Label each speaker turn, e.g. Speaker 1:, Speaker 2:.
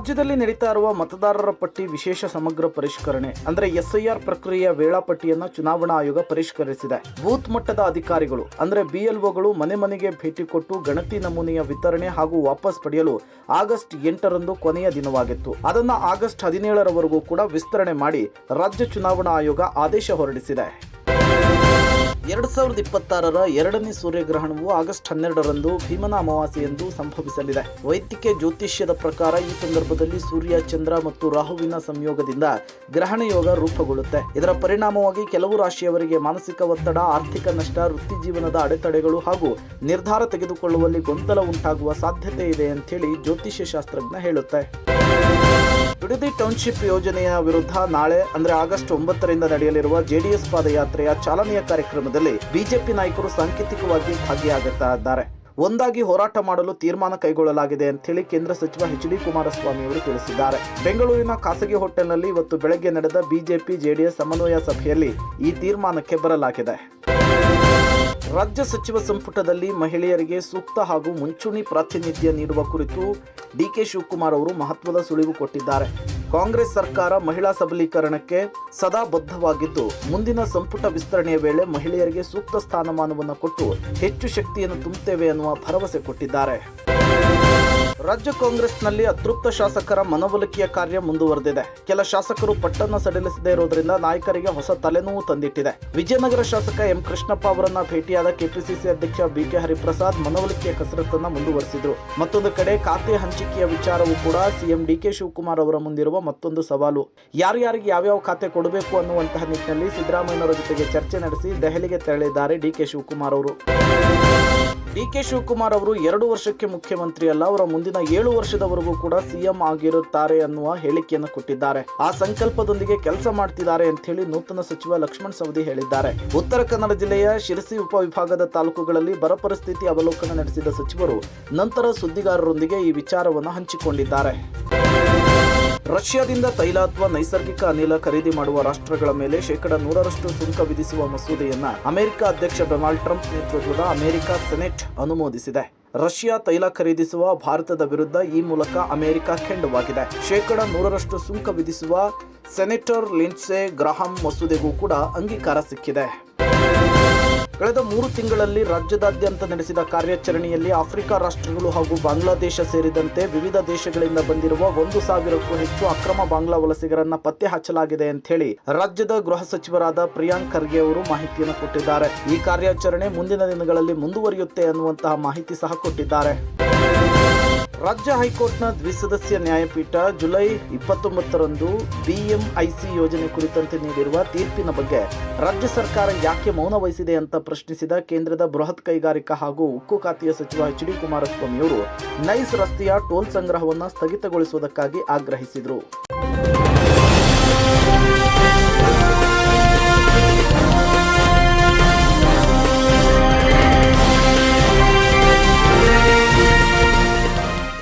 Speaker 1: ರಾಜ್ಯದಲ್ಲಿ ನಡೀತಾ ಇರುವ ಮತದಾರರ ಪಟ್ಟಿ ವಿಶೇಷ ಸಮಗ್ರ ಪರಿಷ್ಕರಣೆ ಅಂದ್ರೆ ಎಸ್ಐಆರ್ ಪ್ರಕ್ರಿಯೆಯ ವೇಳಾಪಟ್ಟಿಯನ್ನ ಚುನಾವಣಾ ಆಯೋಗ ಪರಿಷ್ಕರಿಸಿದೆ. ಬೂತ್ ಮಟ್ಟದ ಅಧಿಕಾರಿಗಳು ಅಂದ್ರೆ ಬಿಎಲ್ಒಗಳು ಮನೆ ಮನೆಗೆ ಭೇಟಿ ಕೊಟ್ಟು ಗಣತಿ ನಮೂನೆಯ ವಿತರಣೆ ಹಾಗೂ ವಾಪಸ್ ಪಡೆಯಲು ಆಗಸ್ಟ್ 8ರಂದು ಕೊನೆಯ ದಿನವಾಗಿತ್ತು. ಅದನ್ನ ಆಗಸ್ಟ್ 17ರವರೆಗೂ ಕೂಡ ವಿಸ್ತರಣೆ ಮಾಡಿ ರಾಜ್ಯ ಚುನಾವಣಾ ಆಯೋಗ ಆದೇಶ ಹೊರಡಿಸಿದೆ. 2026ರ ಎರಡನೇ ಸೂರ್ಯಗ್ರಹಣವು ಆಗಸ್ಟ್ 12ರಂದು ಭೀಮನ ಅಮಾವಾಸ್ಯೆಯಂದು ಸಂಭವಿಸಲಿದೆ. ವೈದಿಕ ಜ್ಯೋತಿಷ್ಯದ ಪ್ರಕಾರ ಈ ಸಂದರ್ಭದಲ್ಲಿ ಸೂರ್ಯ, ಚಂದ್ರ ಮತ್ತು ರಾಹುವಿನ ಸಂಯೋಗದಿಂದ ಗ್ರಹಣ ಯೋಗ ರೂಪುಗೊಳ್ಳುತ್ತೆ. ಇದರ ಪರಿಣಾಮವಾಗಿ ಕೆಲವು ರಾಶಿಯವರಿಗೆ ಮಾನಸಿಕ ಒತ್ತಡ, ಆರ್ಥಿಕ ನಷ್ಟ, ವೃತ್ತಿ ಜೀವನದ ಅಡೆತಡೆಗಳು ಹಾಗೂ ನಿರ್ಧಾರ ತೆಗೆದುಕೊಳ್ಳುವಲ್ಲಿ ಗೊಂದಲ ಉಂಟಾಗುವ ಸಾಧ್ಯತೆ ಇದೆ ಅಂತೇಳಿ ಜ್ಯೋತಿಷ್ಯ ಶಾಸ್ತ್ರಜ್ಞ ಹೇಳುತ್ತೆ. ಬಿಡದಿ ಟೌನ್ಶಿಪ್ ಯೋಜನೆಯ ವಿರುದ್ಧ ನಾಳೆ ಅಂದ್ರೆ ಆಗಸ್ಟ್ 9ರಿಂದ ನಡೆಯಲಿರುವ ಜೆಡಿಎಸ್ ಪಾದಯಾತ್ರೆಯ ಚಾಲನೆಯ ಕಾರ್ಯಕ್ರಮದಲ್ಲಿ ಬಿಜೆಪಿ ನಾಯಕರು ಸಾಂಕೇತಿಕವಾಗಿ ಭಾಗಿಯಾಗುತ್ತಾ ಇದ್ದಾರೆ. ಒಂದಾಗಿ ಹೋರಾಟ ಮಾಡಲು ತೀರ್ಮಾನ ಕೈಗೊಳ್ಳಲಾಗಿದೆ ಅಂತೇಳಿ ಕೇಂದ್ರ ಸಚಿವ ಎಚ್.ಡಿ. ಕುಮಾರಸ್ವಾಮಿ ಅವರು ತಿಳಿಸಿದ್ದಾರೆ. ಬೆಂಗಳೂರಿನ ಖಾಸಗಿ ಹೋಟೆಲ್ನಲ್ಲಿ ಇವತ್ತು ಬೆಳಗ್ಗೆ ನಡೆದ ಬಿಜೆಪಿ ಜೆಡಿಎಸ್ ಸಮನ್ವಯ ಸಭೆಯಲ್ಲಿ ಈ ತೀರ್ಮಾನಕ್ಕೆ ಬರಲಾಗಿದೆ. ರಾಜ್ಯ ಸಚಿವ ಸಂಪುಟದಲ್ಲಿ ಮಹಿಳೆಯರಿಗೆ ಸೂಕ್ತ ಹಾಗೂ ಮುಂಚೂಣಿ ಪ್ರಾತಿನಿಧ್ಯ ನೀಡುವ ಕುರಿತು ಡಿಕೆ ಶಿವಕುಮಾರ್ ಅವರು ಮಹತ್ವದ ಸುಳಿವು ಕೊಟ್ಟಿದ್ದಾರೆ. ಕಾಂಗ್ರೆಸ್ ಸರ್ಕಾರ ಮಹಿಳಾ ಸಬಲೀಕರಣಕ್ಕೆ ಸದಾ ಬದ್ಧವಾಗಿದ್ದು ಮುಂದಿನ ಸಂಪುಟ ವಿಸ್ತರಣೆಯ ವೇಳೆ ಮಹಿಳೆಯರಿಗೆ ಸೂಕ್ತ ಸ್ಥಾನಮಾನವನ್ನು ಕೊಟ್ಟು ಹೆಚ್ಚು ಶಕ್ತಿಯನ್ನು ತುಂಬುತ್ತೇವೆ ಅನ್ನುವ ಭರವಸೆ ಕೊಟ್ಟಿದ್ದಾರೆ. ರಾಜ್ಯ ಕಾಂಗ್ರೆಸ್ನಲ್ಲಿ ಅತೃಪ್ತ ಶಾಸಕರ ಮನವೊಲಿಕೆಯ ಕಾರ್ಯ ಮುಂದುವರೆದಿದೆ. ಕೆಲ ಶಾಸಕರು ಪಟ್ಟನ್ನು ಸಡಿಲಿಸದೇ ಇರುವುದರಿಂದ ನಾಯಕರಿಗೆ ಹೊಸ ತಲೆನೋವು ತಂದಿಟ್ಟಿದೆ. ವಿಜಯನಗರ ಶಾಸಕ ಎಂ ಕೃಷ್ಣಪ್ಪ ಅವರನ್ನ ಭೇಟಿಯಾದ ಕೆಪಿಸಿಸಿ ಅಧ್ಯಕ್ಷ ಬಿಕೆ ಹರಿಪ್ರಸಾದ್ ಮನವೊಲಿಕೆಯ ಕಸರತ್ತನ್ನು ಮುಂದುವರೆಸಿದ್ರು. ಮತ್ತೊಂದು ಕಡೆ ಖಾತೆ ಹಂಚಿಕೆಯ ವಿಚಾರವೂ ಕೂಡ ಸಿಎಂ ಡಿಕೆ ಶಿವಕುಮಾರ್ ಅವರ ಮುಂದಿರುವ ಮತ್ತೊಂದು ಸವಾಲು. ಯಾರ್ಯಾರಿಗೆ ಯಾವ್ಯಾವ ಖಾತೆ ಕೊಡಬೇಕು ಅನ್ನುವಂತಹ ನಿಟ್ಟಿನಲ್ಲಿ ಸಿದ್ದರಾಮಯ್ಯನವರ ಜೊತೆಗೆ ಚರ್ಚೆ ನಡೆಸಿ ದೆಹಲಿಗೆ ತೆರಳಿದ್ದಾರೆ ಡಿಕೆ ಶಿವಕುಮಾರ್ ಅವರು. ಡಿಕೆ ಶಿವಕುಮಾರ್ ಅವರು 2 ವರ್ಷಕ್ಕೆ ಮುಖ್ಯಮಂತ್ರಿ ಅಲ್ಲ, ಅವರ ಮುಂದಿನ 7 ವರ್ಷದವರೆಗೂ ಕೂಡ ಸಿಎಂ ಆಗಿರುತ್ತಾರೆ ಅನ್ನುವ ಹೇಳಿಕೆಯನ್ನು ಕೊಟ್ಟಿದ್ದಾರೆ. ಆ ಸಂಕಲ್ಪದೊಂದಿಗೆ ಕೆಲಸ ಮಾಡ್ತಿದ್ದಾರೆ ಅಂತ ಹೇಳಿ ನೂತನ ಸಚಿವ ಲಕ್ಷ್ಮಣ್ ಸವದಿ ಹೇಳಿದ್ದಾರೆ. ಉತ್ತರ ಕನ್ನಡ ಜಿಲ್ಲೆಯ ಶಿರಸಿ ಉಪವಿಭಾಗದ ತಾಲೂಕುಗಳಲ್ಲಿ ಬರ ಪರಿಸ್ಥಿತಿ ಅವಲೋಕನ ನಡೆಸಿದ ಸಚಿವರು ನಂತರ ಸುದ್ದಿಗಾರರೊಂದಿಗೆ ಈ ವಿಚಾರವನ್ನು ಹಂಚಿಕೊಂಡಿದ್ದಾರೆ. ರಷ್ಯಾದಿಂದ ತೈಲ ಅಥವಾ ನೈಸರ್ಗಿಕ ಅನಿಲ ಖರೀದಿ ಮಾಡುವ ರಾಷ್ಟ್ರಗಳ ಮೇಲೆ 100% ಸುಂಕ ವಿಧಿಸುವ ಮಸೂದೆಯನ್ನ ಅಮೆರಿಕ ಅಧ್ಯಕ್ಷ ಡೊನಾಲ್ಡ್ ಟ್ರಂಪ್ ನೇತೃತ್ವದ ಅಮೆರಿಕ ಸೆನೆಟ್ ಅನುಮೋದಿಸಿದೆ. ರಷ್ಯಾ ತೈಲ ಖರೀದಿಸುವ ಭಾರತದ ವಿರುದ್ಧ ಈ ಮೂಲಕ ಅಮೆರಿಕ ಕೆಂಡವಾಗಿದೆ. 100% ಸುಂಕ ವಿಧಿಸುವ ಸೆನೆಟರ್ ಲಿಂಡ್ಸೆ ಗ್ರಾಹಂ ಮಸೂದೆಗೂ ಕೂಡ ಅಂಗೀಕಾರ ಸಿಕ್ಕಿದೆ. ಕಳೆದ 3 ತಿಂಗಳಲ್ಲಿ ರಾಜ್ಯದಾದ್ಯಂತ ನಡೆಸಿದ ಕಾರ್ಯಾಚರಣೆಯಲ್ಲಿ ಆಫ್ರಿಕಾ ರಾಷ್ಟ್ರಗಳು ಹಾಗೂ ಬಾಂಗ್ಲಾದೇಶ ಸೇರಿದಂತೆ ವಿವಿಧ ದೇಶಗಳಿಂದ ಬಂದಿರುವ 1,000ಕ್ಕೂ ಹೆಚ್ಚು ಅಕ್ರಮ ಬಾಂಗ್ಲಾ ವಲಸಿಗರನ್ನ ಪತ್ತೆ ಹಚ್ಚಲಾಗಿದೆ ಅಂತ ಹೇಳಿ ರಾಜ್ಯದ ಗೃಹ ಸಚಿವರಾದ ಪ್ರಿಯಾಂಕ್ ಖರ್ಗೆ ಅವರು ಮಾಹಿತಿಯನ್ನು ಕೊಟ್ಟಿದ್ದಾರೆ. ಈ ಕಾರ್ಯಾಚರಣೆ ಮುಂದಿನ ದಿನಗಳಲ್ಲಿ ಮುಂದುವರಿಯುತ್ತೆ ಅನ್ನುವಂತಹ ಮಾಹಿತಿ ಸಹ ಕೊಟ್ಟಿದ್ದಾರೆ. ರಾಜ್ಯ ಹೈಕೋರ್ಟ್ನ ದ್ವಿಸದಸ್ಯ ನ್ಯಾಯಪೀಠ ಜುಲೈ 29ರಂದು ಬಿಎಂಐಸಿ ಯೋಜನೆ ಕುರಿತಂತೆ ನೀಡಿರುವ ತೀರ್ಪಿನ ಬಗ್ಗೆ ರಾಜ್ಯ ಸರ್ಕಾರ ಯಾಕೆ ಮೌನ ವಹಿಸಿದೆ ಅಂತ ಪ್ರಶ್ನಿಸಿದ ಕೇಂದ್ರದ ಬೃಹತ್ ಕೈಗಾರಿಕಾ ಹಾಗೂ ಉಕ್ಕು ಖಾತೆಯ ಸಚಿವ ಎಚ್.ಡಿ. ಕುಮಾರಸ್ವಾಮಿ ಅವರು ನೈಸ್ ರಸ್ತೆಯ ಟೋಲ್ ಸಂಗ್ರಹವನ್ನು ಸ್ಥಗಿತಗೊಳಿಸುವುದಕ್ಕಾಗಿ ಆಗ್ರಹಿಸಿದರು.